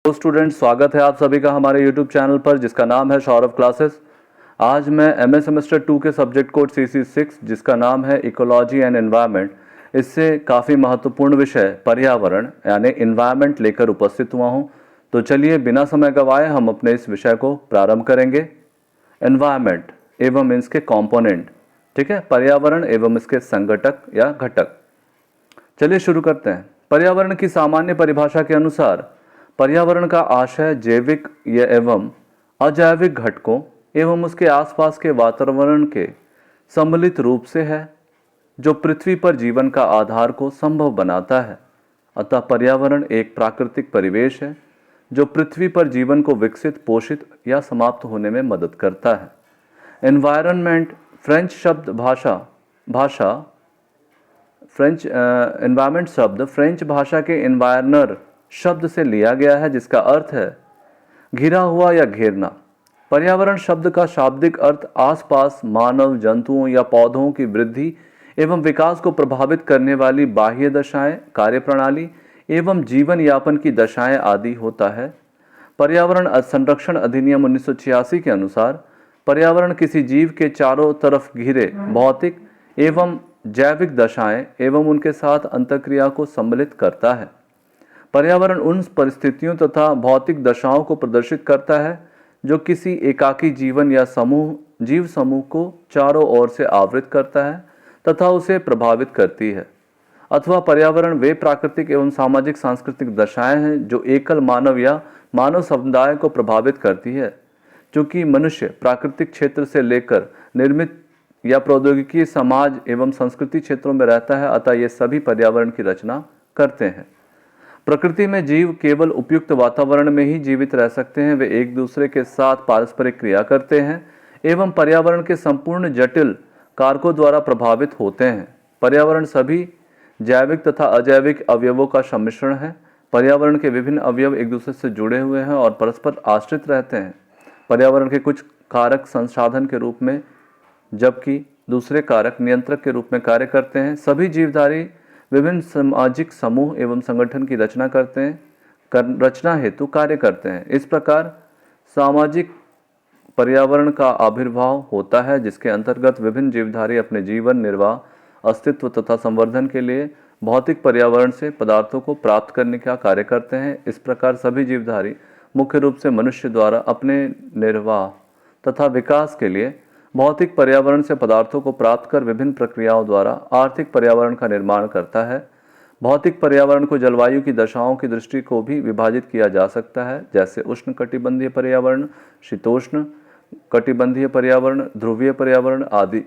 तो स्टूडेंट, स्वागत है आप सभी का हमारे YouTube चैनल पर जिसका नाम है सौरभ क्लासेस। आज मैं एमए सेमेस्टर 2 के सब्जेक्ट कोड CC6 जिसका नाम है इकोलॉजी एंड एनवायरनमेंट, इससे काफ़ी महत्वपूर्ण विषय पर्यावरण यानी इन्वायरमेंट लेकर उपस्थित हुआ हूं। तो चलिए बिना समय गंवाए हम अपने इस विषय को प्रारंभ करेंगे। एनवायरनमेंट एवं इसके कॉम्पोनेंट, ठीक है, पर्यावरण एवं इसके संगठक या घटक। चलिए शुरू करते हैं। पर्यावरण की सामान्य परिभाषा के अनुसार पर्यावरण का आशय जैविक एवं अजैविक घटकों एवं उसके आसपास के वातावरण के सम्मिलित रूप से है जो पृथ्वी पर जीवन का आधार को संभव बनाता है। अतः पर्यावरण एक प्राकृतिक परिवेश है जो पृथ्वी पर जीवन को विकसित, पोषित या समाप्त होने में मदद करता है। एनवायरनमेंट फ्रेंच शब्द भाषा फ्रेंच एनवायरनमेंट शब्द फ्रेंच भाषा के एनवायरनर शब्द से लिया गया है जिसका अर्थ है घिरा हुआ या घेरना। पर्यावरण शब्द का शाब्दिक अर्थ आसपास मानव, जंतुओं या पौधों की वृद्धि एवं विकास को प्रभावित करने वाली बाह्य दशाएं, कार्यप्रणाली एवं जीवन यापन की दशाएं आदि होता है। पर्यावरण संरक्षण अधिनियम 1986 के अनुसार पर्यावरण किसी जीव के चारों तरफ घिरे भौतिक एवं जैविक दशाएं एवं उनके साथ अंतःक्रिया को सम्मिलित करता है। पर्यावरण उन परिस्थितियों तथा भौतिक दशाओं को प्रदर्शित करता है जो किसी एकाकी जीवन या जीव समूह को चारों ओर से आवृत करता है तथा उसे प्रभावित करती है। अथवा पर्यावरण वे प्राकृतिक एवं सामाजिक सांस्कृतिक दशाएं हैं जो एकल मानव या मानव समुदाय को प्रभावित करती है। चूंकि मनुष्य प्राकृतिक क्षेत्र से लेकर निर्मित या प्रौद्योगिकी, समाज एवं संस्कृति क्षेत्रों में रहता है, अतः ये सभी पर्यावरण की रचना करते हैं। प्रकृति में जीव केवल उपयुक्त वातावरण में ही जीवित रह सकते हैं। वे एक दूसरे के साथ पारस्परिक क्रिया करते हैं एवं पर्यावरण के संपूर्ण जटिल कारकों द्वारा प्रभावित होते हैं। पर्यावरण सभी जैविक तथा अजैविक अवयवों का सम्मिश्रण है। पर्यावरण के विभिन्न अवयव एक दूसरे से जुड़े हुए हैं और परस्पर आश्रित रहते हैं। पर्यावरण के कुछ कारक संसाधन के रूप में जबकि दूसरे कारक नियंत्रक के रूप में कार्य करते हैं। सभी जीवधारी विभिन्न सामाजिक समूह एवं संगठन की रचना करते हैं, रचना हेतु कार्य करते हैं। इस प्रकार सामाजिक पर्यावरण का आविर्भाव होता है जिसके अंतर्गत विभिन्न जीवधारी अपने जीवन निर्वाह, अस्तित्व तथा संवर्धन के लिए भौतिक पर्यावरण से पदार्थों को प्राप्त करने का कार्य करते हैं। इस प्रकार सभी जीवधारी मुख्य रूप से मनुष्य द्वारा अपने निर्वाह तथा विकास के लिए भौतिक पर्यावरण से पदार्थों को प्राप्त कर विभिन्न प्रक्रियाओं द्वारा आर्थिक पर्यावरण का निर्माण करता है। भौतिक पर्यावरण को जलवायु की दशाओं की दृष्टि को भी विभाजित किया जा सकता है, जैसे उष्ण कटिबंधीय पर्यावरण, शीतोष्ण कटिबंधीय पर्यावरण, ध्रुवीय पर्यावरण आदि।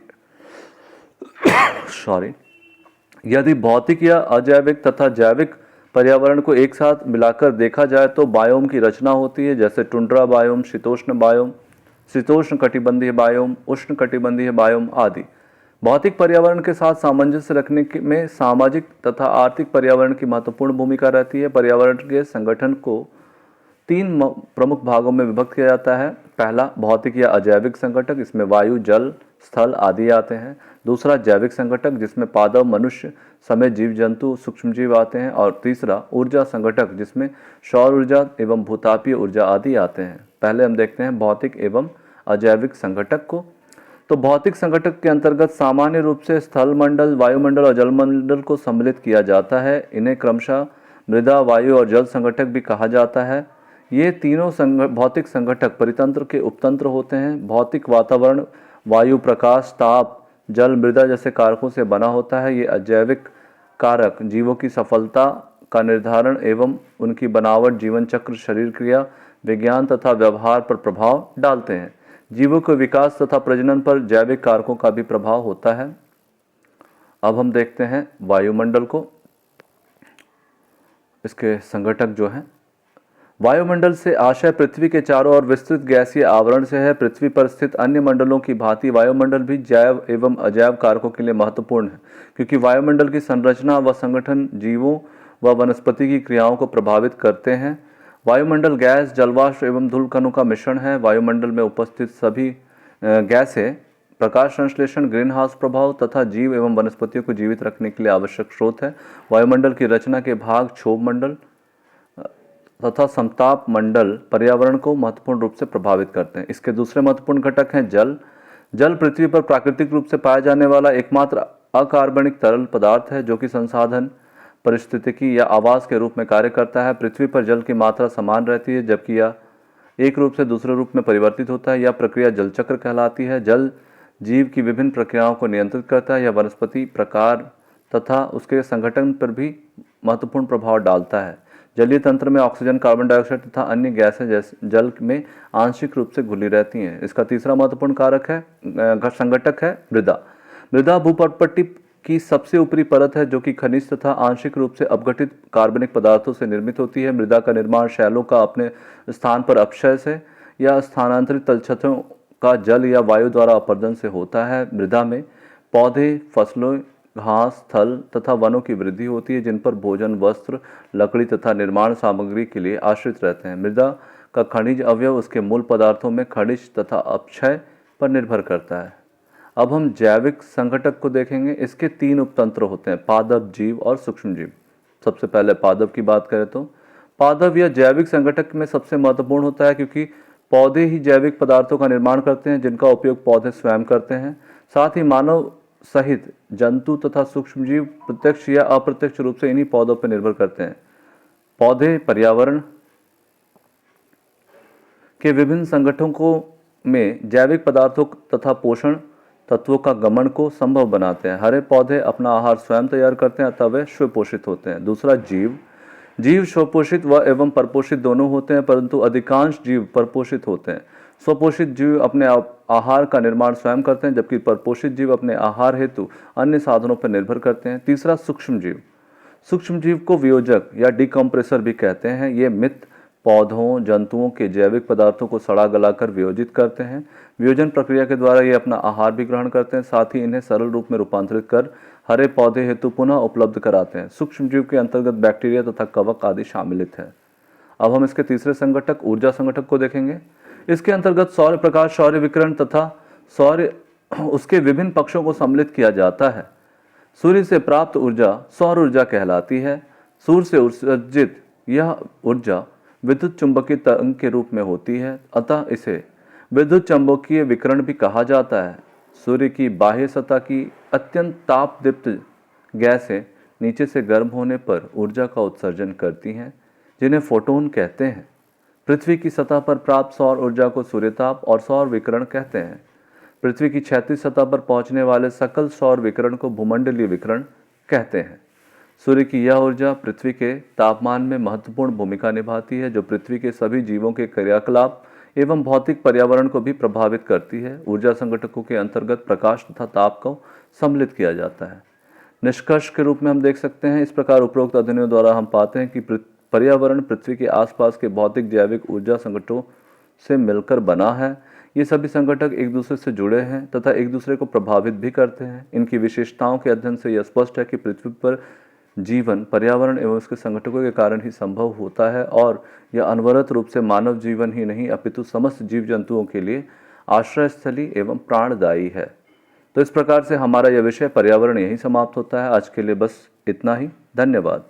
यदि भौतिक या अजैविक तथा जैविक पर्यावरण को एक साथ मिलाकर देखा जाए तो बायोम की रचना होती है, जैसे टुंड्रा बायोम, शीतोष्ण बायोम, शीतोष्ण कटिबंधीय बायोम, उष्ण कटिबंधीय बायोम आदि। भौतिक पर्यावरण के साथ सामंजस्य रखने में सामाजिक तथा आर्थिक पर्यावरण की महत्वपूर्ण भूमिका रहती है। पर्यावरण के संगठन को तीन प्रमुख भागों में विभक्त किया जाता है। पहला भौतिक या अजैविक संगठक, इसमें वायु, जल, स्थल आदि आते हैं। दूसरा जैविक संगठक जिसमें पादप, मनुष्य समेत जीव जंतु, सूक्ष्मजीव आते हैं। और तीसरा ऊर्जा संगठक जिसमें सौर ऊर्जा एवं भूतापीय ऊर्जा आदि आते हैं। पहले हम देखते हैं भौतिक एवं अजैविक संगठक को। तो भौतिक संगठक के अंतर्गत सामान्य रूप से स्थल मंडल, वायुमंडल और जलमंडल को सम्मिलित किया जाता है। इन्हें क्रमशः मृदा, वायु और जल संगठक भी कहा जाता है। ये तीनों भौतिक संगठक परितंत्र के उपतंत्र होते हैं। भौतिक वातावरण वायु, प्रकाश, ताप, जल, मृदा जैसे कारकों से बना होता है। ये अजैविक कारक जीवों की सफलता का निर्धारण एवं उनकी बनावट, जीवन चक्र, शरीर क्रिया, विज्ञान तथा व्यवहार पर प्रभाव डालते हैं। जीवों के विकास तथा प्रजनन पर जैविक कारकों का भी प्रभाव होता है। अब हम देखते हैं वायुमंडल को। इसके संगठक जो हैं, वायुमंडल से आशय पृथ्वी के चारों ओर विस्तृत गैसीय आवरण से है। पृथ्वी पर स्थित अन्य मंडलों की भांति वायुमंडल भी जैव एवं अजैव कारकों के लिए महत्वपूर्ण है, क्योंकि वायुमंडल की संरचना व संगठन जीवों व वनस्पति की क्रियाओं को प्रभावित करते हैं। वायुमंडल गैस, जलवाष्प एवं धूल कणों का मिश्रण है। वायुमंडल में उपस्थित सभी गैसें प्रकाश संश्लेषण, ग्रीन हाउस प्रभाव तथा जीव एवं वनस्पतियों को जीवित रखने के लिए आवश्यक स्रोत है। वायुमंडल की रचना के भाग क्षोभ मंडल, तथा समताप मंडल पर्यावरण को महत्वपूर्ण रूप से प्रभावित करते हैं। इसके दूसरे महत्वपूर्ण घटक हैं जल। जल पृथ्वी पर प्राकृतिक रूप से पाया जाने वाला एकमात्र अकार्बनिक तरल पदार्थ है जो कि संसाधन, परिस्थितिकी या आवास के रूप में कार्य करता है। पृथ्वी पर जल की मात्रा समान रहती है जबकि यह एक रूप से दूसरे रूप में परिवर्तित होता है। यह प्रक्रिया जल चक्र कहलाती है। जल जीव की विभिन्न प्रक्रियाओं को नियंत्रित करता है। यह वनस्पति प्रकार तथा उसके संगठन पर भी महत्वपूर्ण प्रभाव डालता है। जलीय तंत्र में ऑक्सीजन, कार्बन डाइऑक्साइड तथा अन्य गैसें जैसे जल में आंशिक रूप से घुली रहती हैं। इसका तीसरा महत्वपूर्ण कारक है संगठक है मृदा। मृदा भूपटपट्टी की सबसे ऊपरी परत है जो कि खनिज तथा आंशिक रूप से अपघटित कार्बनिक पदार्थों से निर्मित होती है। मृदा का निर्माण शैलों का अपने स्थान पर अपक्षय से या स्थानांतरित तलछटों का जल या वायु द्वारा अपरदन से होता है। मृदा में पौधे, फसलों, घास, थल तथा वनों की वृद्धि होती है जिन पर भोजन, वस्त्र, लकड़ी तथा निर्माण सामग्री के लिए आश्रित रहते हैं। मृदा का खनिज अवयव उसके मूल पदार्थों में खनिज तथा अपक्षय पर निर्भर करता है। अब हम जैविक संघटक को देखेंगे। इसके तीन उपतंत्र होते हैं, पादप, जीव और सूक्ष्म जीव। सबसे पहले पादप की बात करें तो पादप या जैविक संघटक में सबसे महत्वपूर्ण होता है क्योंकि पौधे ही जैविक पदार्थों का निर्माण करते हैं जिनका उपयोग पौधे स्वयं करते हैं। साथ ही मानव सहित जंतु तथा सूक्ष्म जीव प्रत्यक्ष या अप्रत्यक्ष रूप से इन्हीं पौधों पर निर्भर करते हैं। पौधे पर्यावरण के विभिन्न संगठनों में जैविक पदार्थों तथा पोषण तत्वों का गमन को संभव बनाते हैं। हरे पौधे अपना आहार स्वयं तैयार करते हैं अतः वे स्वपोषित होते हैं। दूसरा जीव। जीव स्वपोषित व एवं परपोषित दोनों होते हैं परंतु अधिकांश जीव परपोषित होते हैं। स्वपोषित जीव अपने आहार का निर्माण स्वयं करते हैं जबकि परपोषित जीव अपने आहार हेतु अन्य साधनों पर निर्भर करते हैं। तीसरा सूक्ष्म जीव। सूक्ष्म जीव को वियोजक या डिकम्प्रेसर भी कहते हैं। ये मित्र पौधों, जंतुओं के जैविक पदार्थों को सड़ा गलाकर वियोजित करते हैं। वियोजन प्रक्रिया के द्वारा ये अपना आहार भी ग्रहण करते हैं, साथ ही इन्हें सरल रूप में रूपांतरित कर हरे पौधे हेतु पुनः उपलब्ध कराते हैं। सूक्ष्म जीव के अंतर्गत बैक्टीरिया तथा कवक आदि शामिलित है। अब हम इसके तीसरे संगठक ऊर्जा संगठक को देखेंगे। इसके अंतर्गत सौर प्रकाश, सौर विकिरण तथा सौर उसके विभिन्न पक्षों को सम्मिलित किया जाता है। सूर्य से प्राप्त ऊर्जा सौर ऊर्जा कहलाती है। सूर्य से उत्सर्जित यह ऊर्जा विद्युत चुंबकीय तरंग के रूप में होती है अतः इसे विद्युत चुंबकीय विकिरण भी कहा जाता है। सूर्य की बाह्य सतह की अत्यंत ताप दीप्त गैसें नीचे से गर्म होने पर ऊर्जा का उत्सर्जन करती हैं जिन्हें फोटोन कहते हैं। पृथ्वी की सतह पर प्राप्त सौर ऊर्जा को सूर्यताप और सौर विकिरण कहते हैं। पृथ्वी की क्षैतिज सतह पर पहुंचने वाले सकल सौर विकिरण को भूमंडलीय विकिरण कहते हैं। सूर्य की यह ऊर्जा पृथ्वी के तापमान में महत्वपूर्ण भूमिका निभाती है जो पृथ्वी के सभी जीवों के क्रियाकलाप एवं भौतिक पर्यावरण को भी प्रभावित करती है। ऊर्जा संगठकों के अंतर्गत प्रकाश तथा ताप को सम्मिलित किया जाता है। निष्कर्ष के रूप में हम देख सकते हैं, इस प्रकार उपरोक्त अध्ययनों द्वारा हम पाते हैं कि पर्यावरण पृथ्वी के आसपास के भौतिक, जैविक, ऊर्जा संगठनों से मिलकर बना है। ये सभी संगठक एक दूसरे से जुड़े हैं तथा एक दूसरे को प्रभावित भी करते हैं। इनकी विशेषताओं के अध्ययन से यह स्पष्ट है कि पृथ्वी पर जीवन पर्यावरण एवं उसके संगठकों के कारण ही संभव होता है और यह अनवरत रूप से मानव जीवन ही नहीं अपितु समस्त जीव जंतुओं के लिए आश्रय स्थली एवं प्राणदायी है। तो इस प्रकार से हमारा यह विषय पर्यावरण यहीं समाप्त होता है। आज के लिए बस इतना ही। धन्यवाद।